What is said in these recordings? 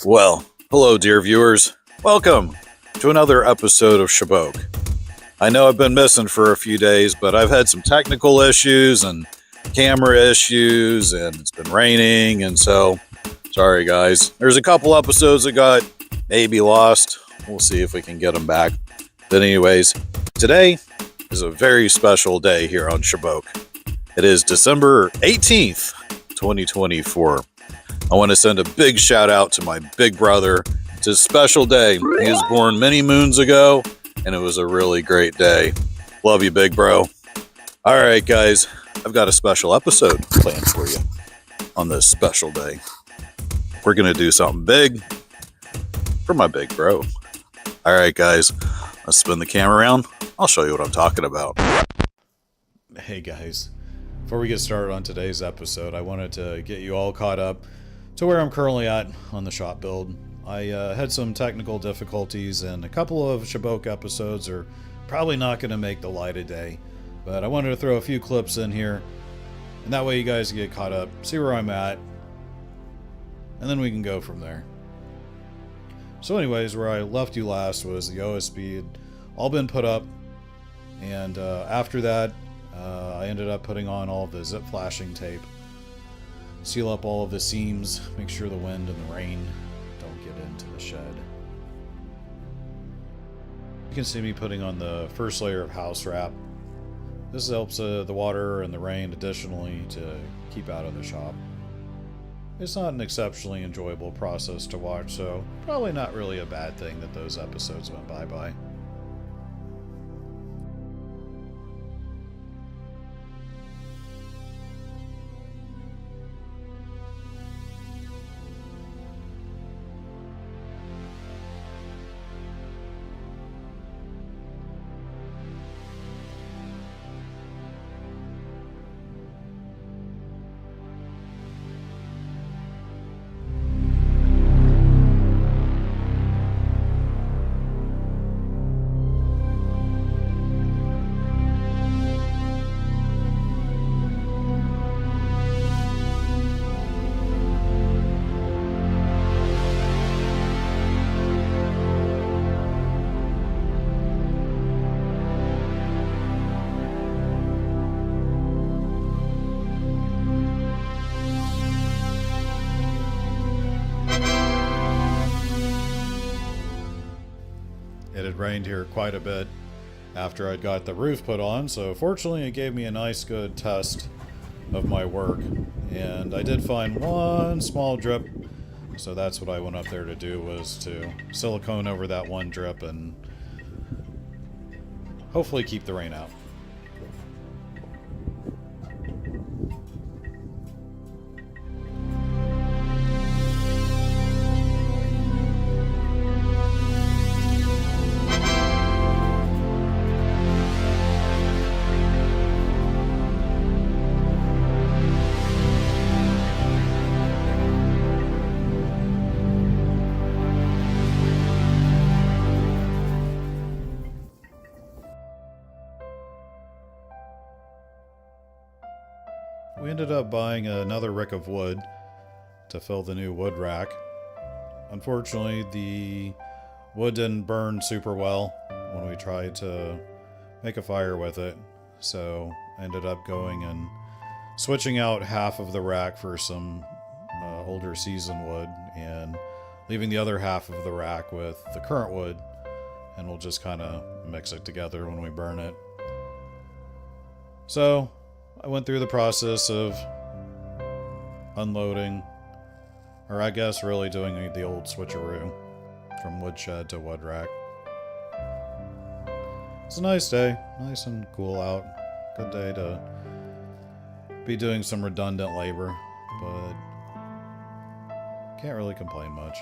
Well, hello, dear viewers. Welcome to another episode of Shaboque. I know I've been missing for a few days, but I've had some technical issues and camera issues, and it's been raining, and so sorry, guys. There's a couple episodes that got maybe lost. We'll see if we can get them back. But anyways, today is a very special day here on Shaboque. It is December 18th, 2024. I want to send a big shout out to my big brother. It's his special day. He was born many moons ago, and it was a really great day. Love you, big bro. All right, guys, I've got a special episode planned for you on this special day. We're going to do something big for my big bro. All right, guys, let's spin the camera around. I'll show you what I'm talking about. Hey, guys. Before we get started on today's episode, I wanted to get you all caught up to where I'm currently at on the shop build. I had some technical difficulties, and a couple of Shaboque episodes are probably not going to make the light of day. But I wanted to throw a few clips in here, and that way you guys get caught up, see where I'm at, and then we can go from there. So anyways, where I left you last was the OSB had all been put up, and after that, I ended up putting on all of the zip flashing tape. Seal up all of the seams, make sure the wind and the rain don't get into the shed. You can see me putting on the first layer of house wrap. This helps the water and the rain additionally to keep out of the shop. It's not an exceptionally enjoyable process to watch, so probably not really a bad thing that those episodes went bye-bye. It had rained here quite a bit after I'd got the roof put on, so fortunately it gave me a nice good test of my work. And I did find one small drip, so that's what I went up there to do, was to silicone over that one drip and hopefully keep the rain out. We ended up buying another rick of wood to fill the new wood rack. Unfortunately, the wood didn't burn super well when we tried to make a fire with it, so I ended up going and switching out half of the rack for some older seasoned wood and leaving the other half of the rack with the current wood, and we'll just kind of mix it together when we burn it. So I went through the process of unloading, or I guess really doing the old switcheroo from woodshed to wood rack. It's a nice day, nice and cool out. Good day to be doing some redundant labor, but can't really complain much.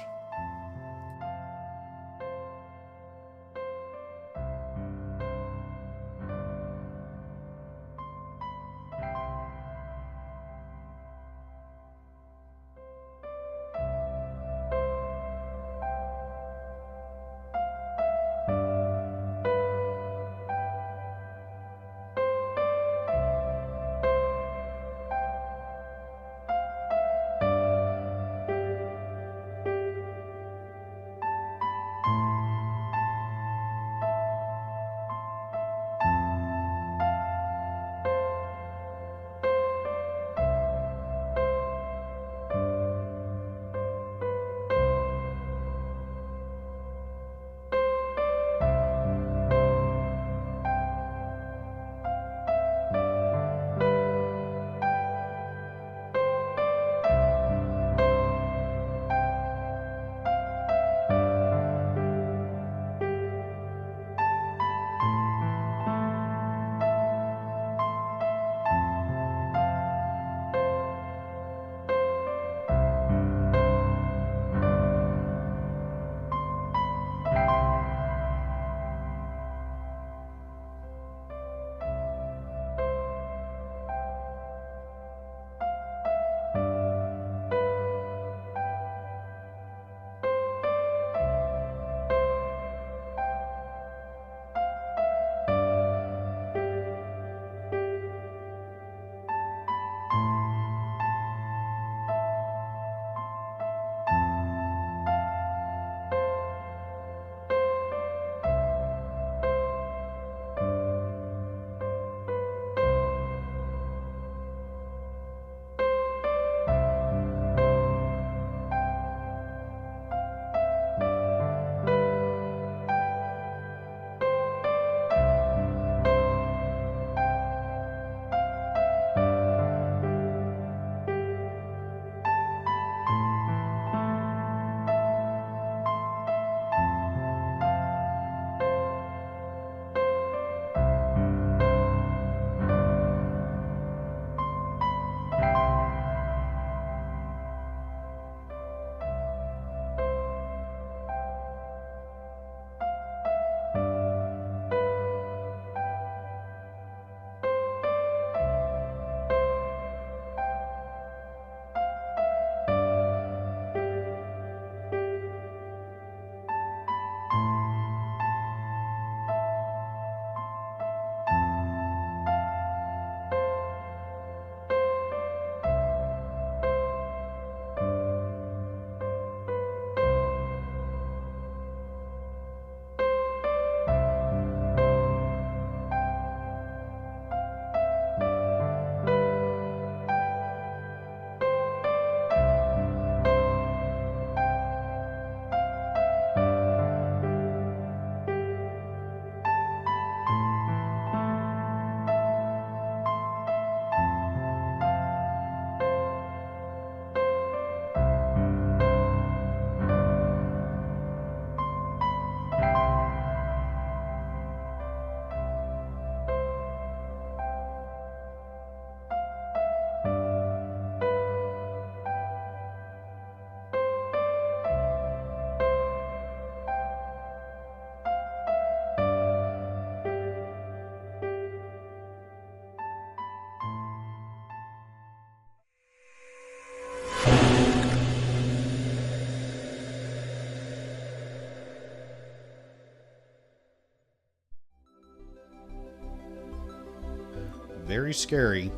very scary.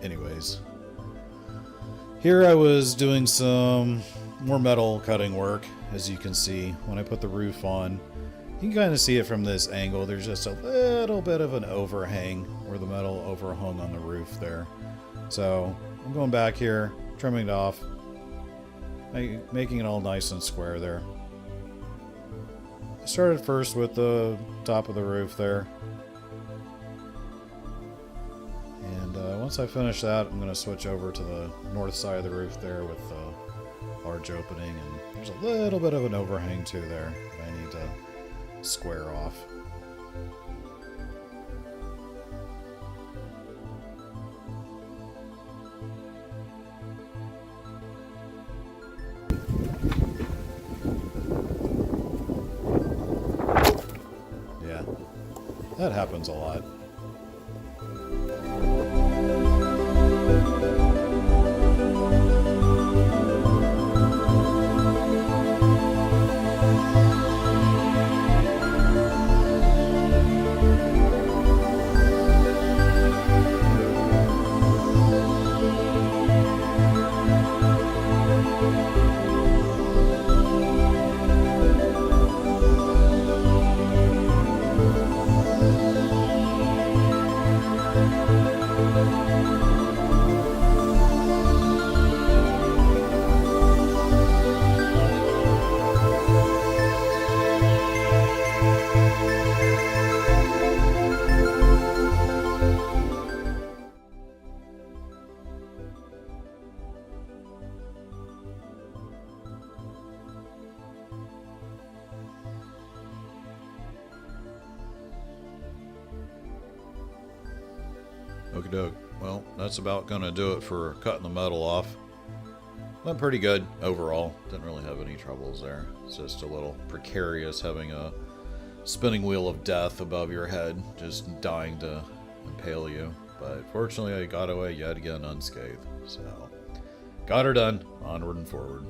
Anyways, here I was doing some more metal cutting work. As you can see, when I put the roof on, you can kind of see it from this angle. There's just a little bit of an overhang where the metal overhung on the roof there. So I'm going back here, trimming it off, making it all nice and square there. I started first with the top of the roof there. And once I finish that, I'm going to switch over to the north side of the roof there with the large opening. And there's a little bit of an overhang too there that I need to square off. Yeah, that happens a lot. Okie doke. Well, that's about going to do it for cutting the metal off. Went pretty good overall. Didn't really have any troubles there. It's just a little precarious having a spinning wheel of death above your head, just dying to impale you. But fortunately, I got away yet again unscathed. So, got her done. Onward and forward.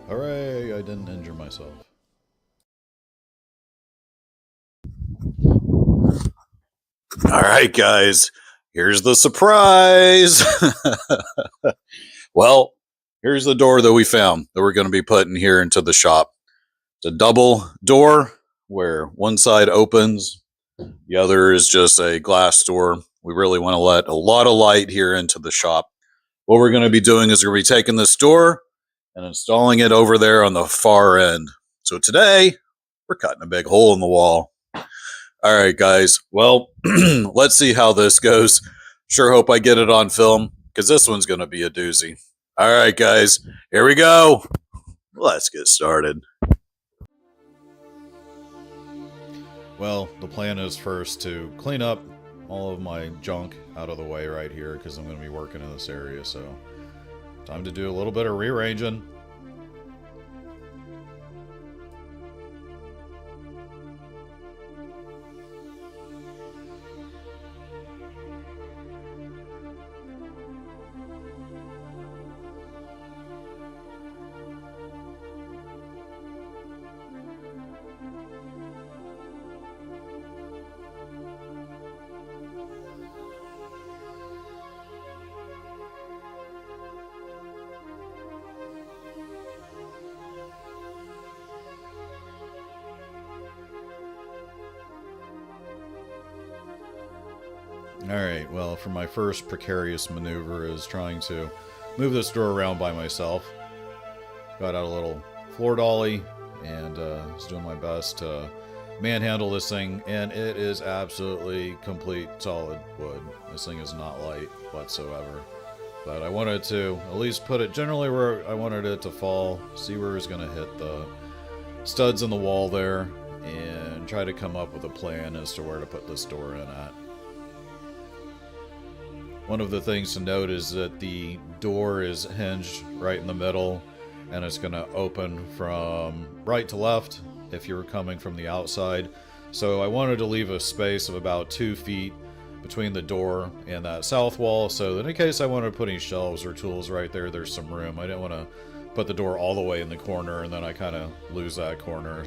Hooray, I didn't injure myself. Alright guys, here's the surprise! Well, here's the door that we found that we're going to be putting here into the shop. It's a double door where one side opens, the other is just a glass door. We really want to let a lot of light here into the shop. What we're going to be doing is we're going to be taking this door and installing it over there on the far end. So today, we're cutting a big hole in the wall. All right, guys. Well, let's see how this goes. Sure hope I get it on film, because this one's going to be a doozy. All right, guys. Here we go. Let's get started. Well, the plan is first to clean up all of my junk out of the way right here, because I'm going to be working in this area, so time to do a little bit of rearranging. Alright, well, for my first precarious maneuver is trying to move this door around by myself. Got out a little floor dolly and was doing my best to manhandle this thing, and it is absolutely complete solid wood. This thing is not light whatsoever. But I wanted to at least put it generally where I wanted it to fall, see where it's going to hit the studs in the wall there, and try to come up with a plan as to where to put this door in at. One of the things to note is that the door is hinged right in the middle, and it's going to open from right to left if you're coming from the outside. So I wanted to leave a space of about 2 feet between the door and that south wall, so that in case I wanted to put any shelves or tools right there, there's some room. I didn't want to put the door all the way in the corner and then I kind of lose that corner.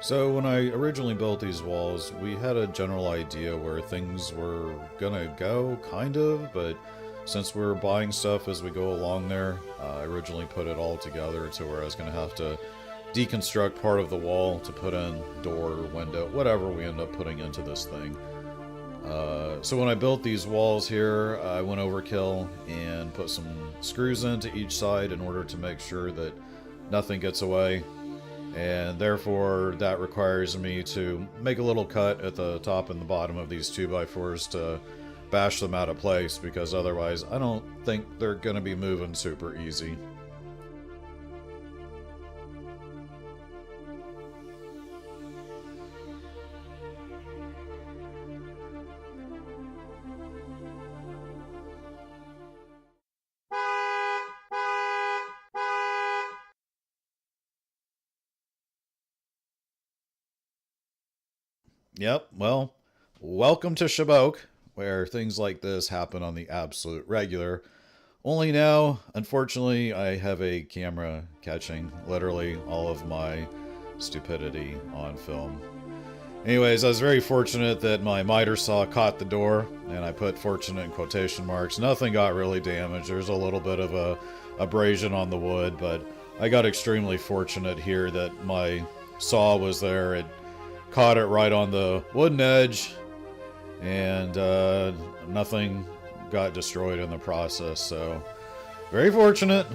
So when I originally built these walls, we had a general idea where things were gonna go, kind of, but since we're buying stuff as we go along there, I originally put it all together to where I was gonna have to deconstruct part of the wall to put in door, window, whatever we end up putting into this thing. So when I built these walls here, I went overkill and put some screws into each side in order to make sure that nothing gets away. And therefore that requires me to make a little cut at the top and the bottom of these 2x4s to bash them out of place, because otherwise I don't think they're going to be moving super easy. Yep, well, welcome to Shaboque, where things like this happen on the absolute regular. Only now, unfortunately, I have a camera catching literally all of my stupidity on film. Anyways, I was very fortunate that my miter saw caught the door, and I put fortunate in quotation marks. Nothing got really damaged. There's a little bit of a abrasion on the wood, but I got extremely fortunate here that my saw was there. It caught it right on the wooden edge, and nothing got destroyed in the process, so very fortunate.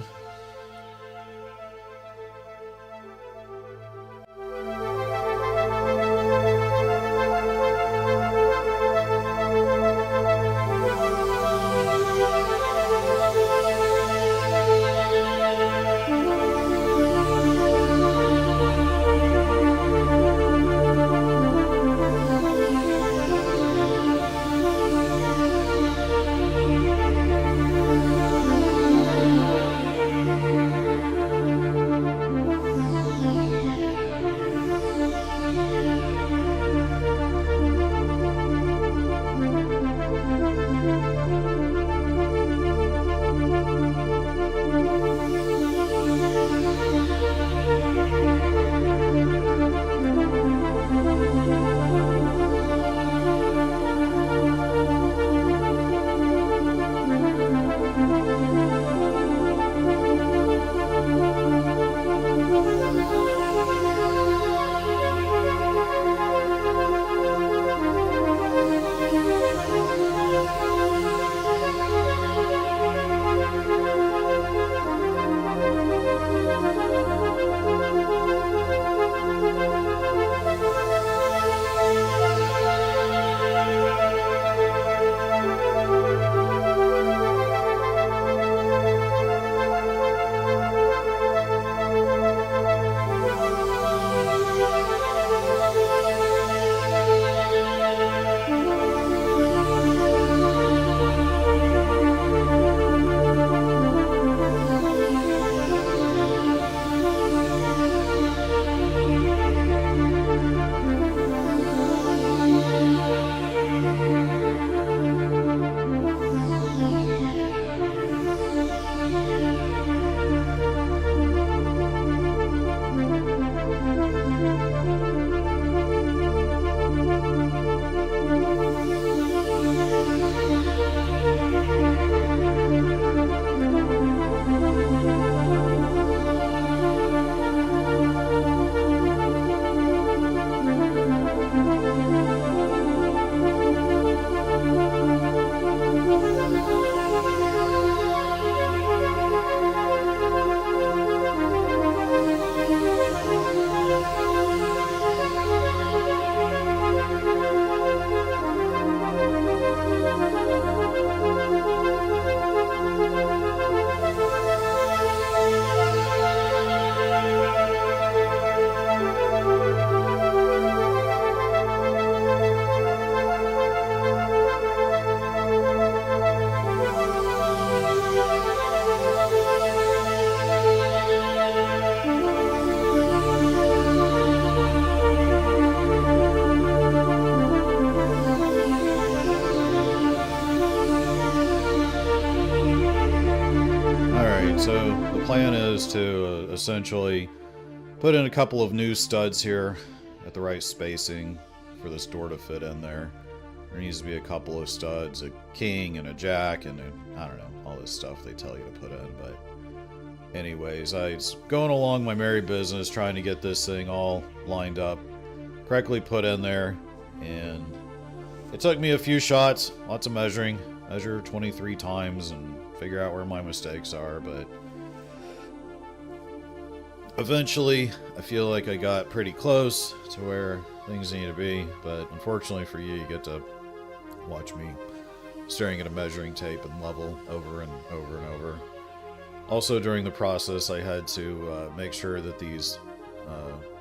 plan is to essentially put in a couple of new studs here at the right spacing for this door to fit in there. There needs to be a couple of studs, a king and a jack, and I don't know, all this stuff they tell you to put in. But anyways, I was going along my merry business, trying to get this thing all lined up, correctly put in there, and it took me a few shots, lots of measuring, measure 23 times and figure out where my mistakes are, but eventually I feel like I got pretty close to where things need to be. But unfortunately for you, you get to watch me staring at a measuring tape and level over and over and over. Also, during the process, I had to make sure that these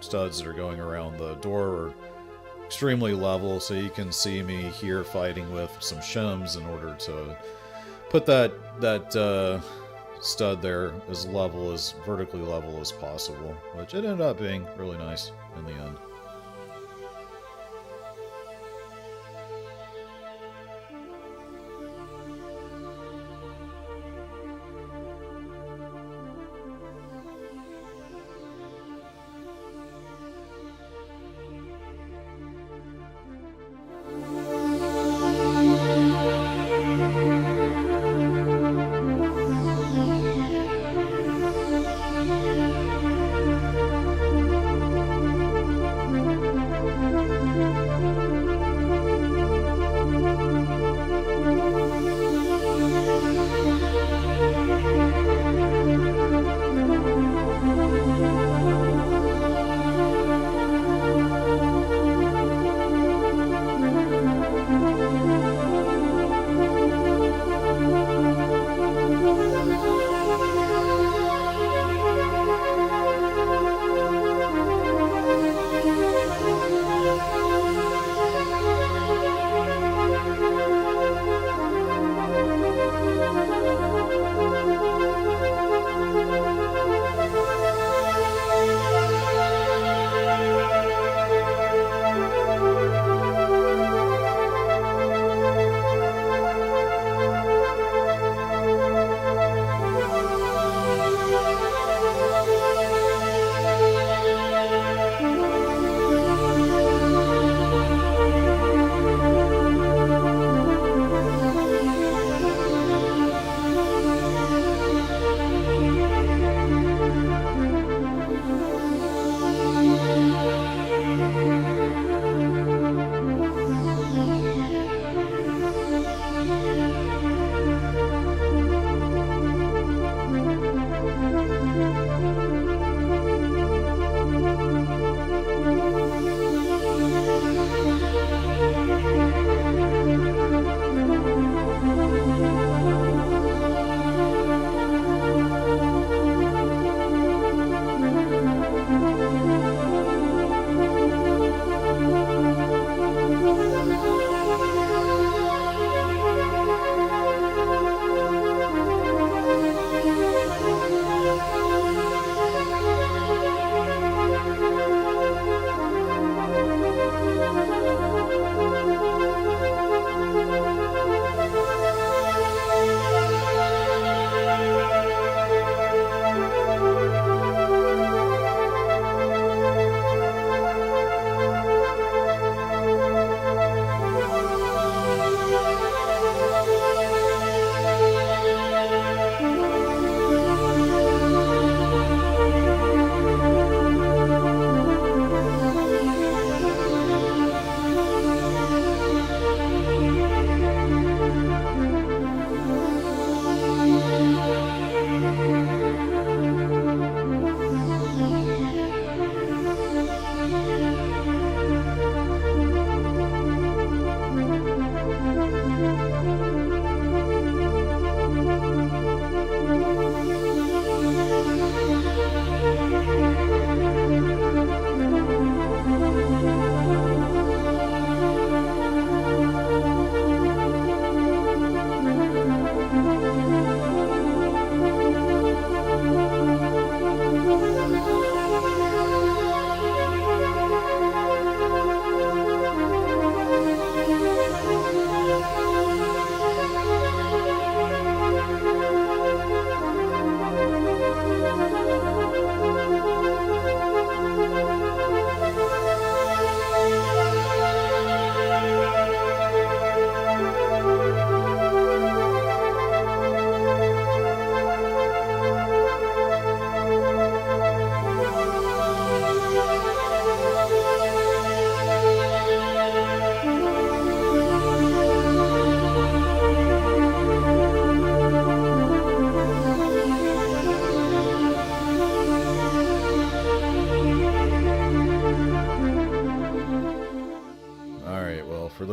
studs that are going around the door are extremely level, so you can see me here fighting with some shims in order to put that stud there as level, as vertically level as possible, which it ended up being really nice in the end.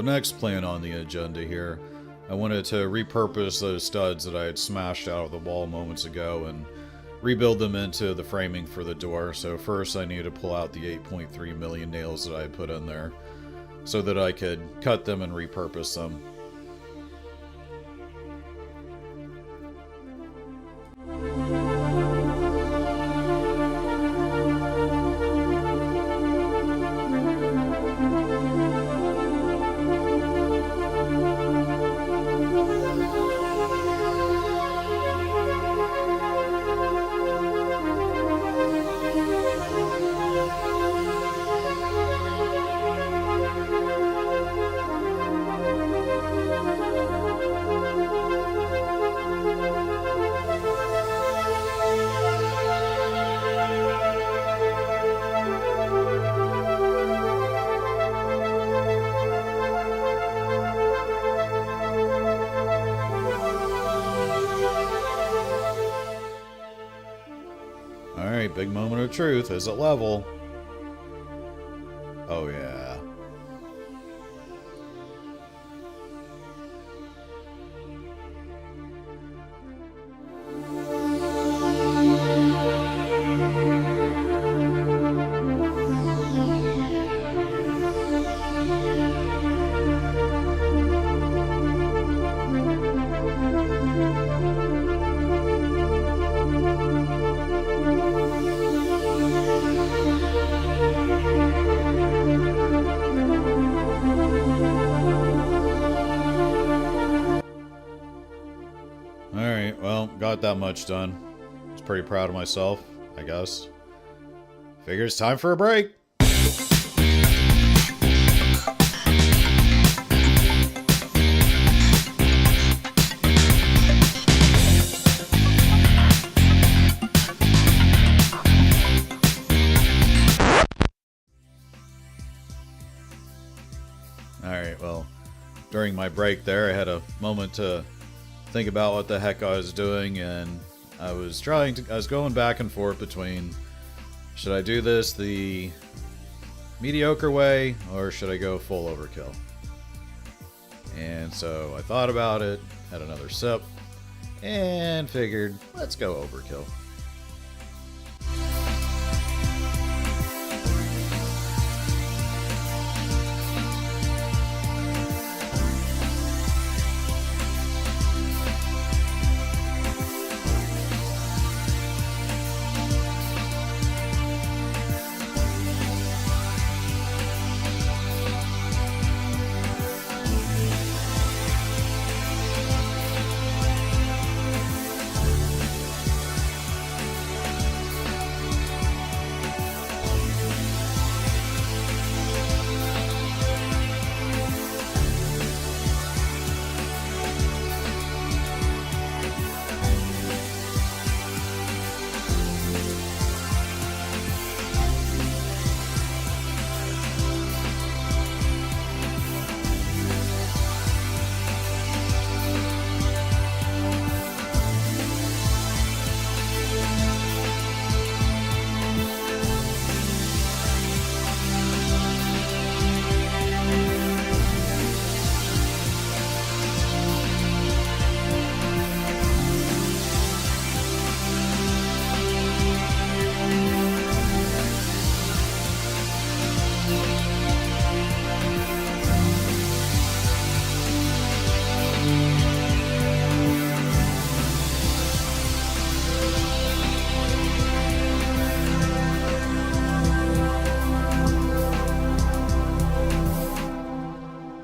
next plan on the agenda here, I wanted to repurpose those studs that I had smashed out of the wall moments ago and rebuild them into the framing for the door. So first I need to pull out the 8.3 million nails that I had put in there so that I could cut them and repurpose them. Alright, big moment of truth. Is it level? Oh yeah. Alright, well, got that much done. I was pretty proud of myself, I guess. Figure it's time for a break. Alright, well, during my break there, I had a moment to think about what the heck I was doing, and I was going back and forth between, should I do this the mediocre way, or should I go full overkill? And so I thought about it, had another sip, and figured, let's go overkill.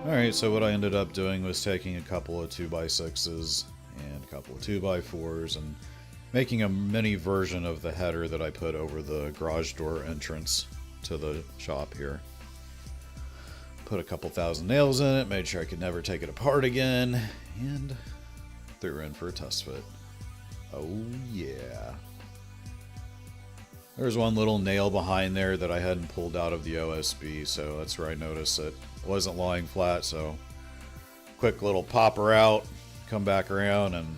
Alright, so what I ended up doing was taking a couple of 2x6s and a couple of 2x4s and making a mini version of the header that I put over the garage door entrance to the shop here. Put a couple thousand nails in it, made sure I could never take it apart again, and threw her in for a test fit. Oh yeah. There's one little nail behind there that I hadn't pulled out of the OSB, so that's where I noticed it wasn't lying flat, so quick little pop her out, come back around, and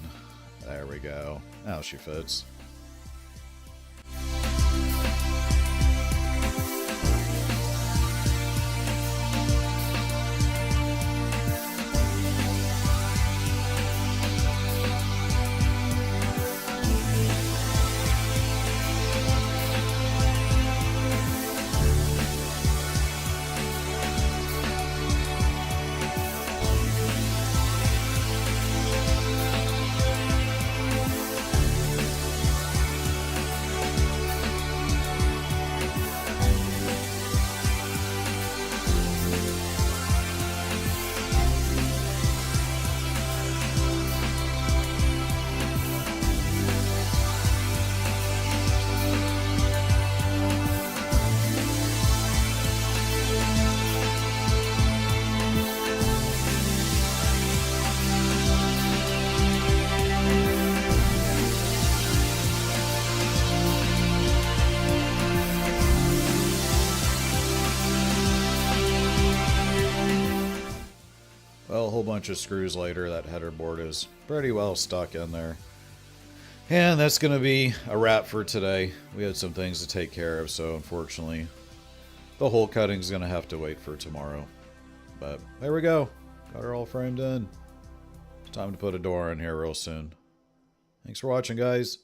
there we go. Now she fits. Well, a whole bunch of screws later, that header board is pretty well stuck in there. And that's going to be a wrap for today. We had some things to take care of, so unfortunately, the hole cutting is going to have to wait for tomorrow. But there we go. Got her all framed in. It's time to put a door in here real soon. Thanks for watching, guys.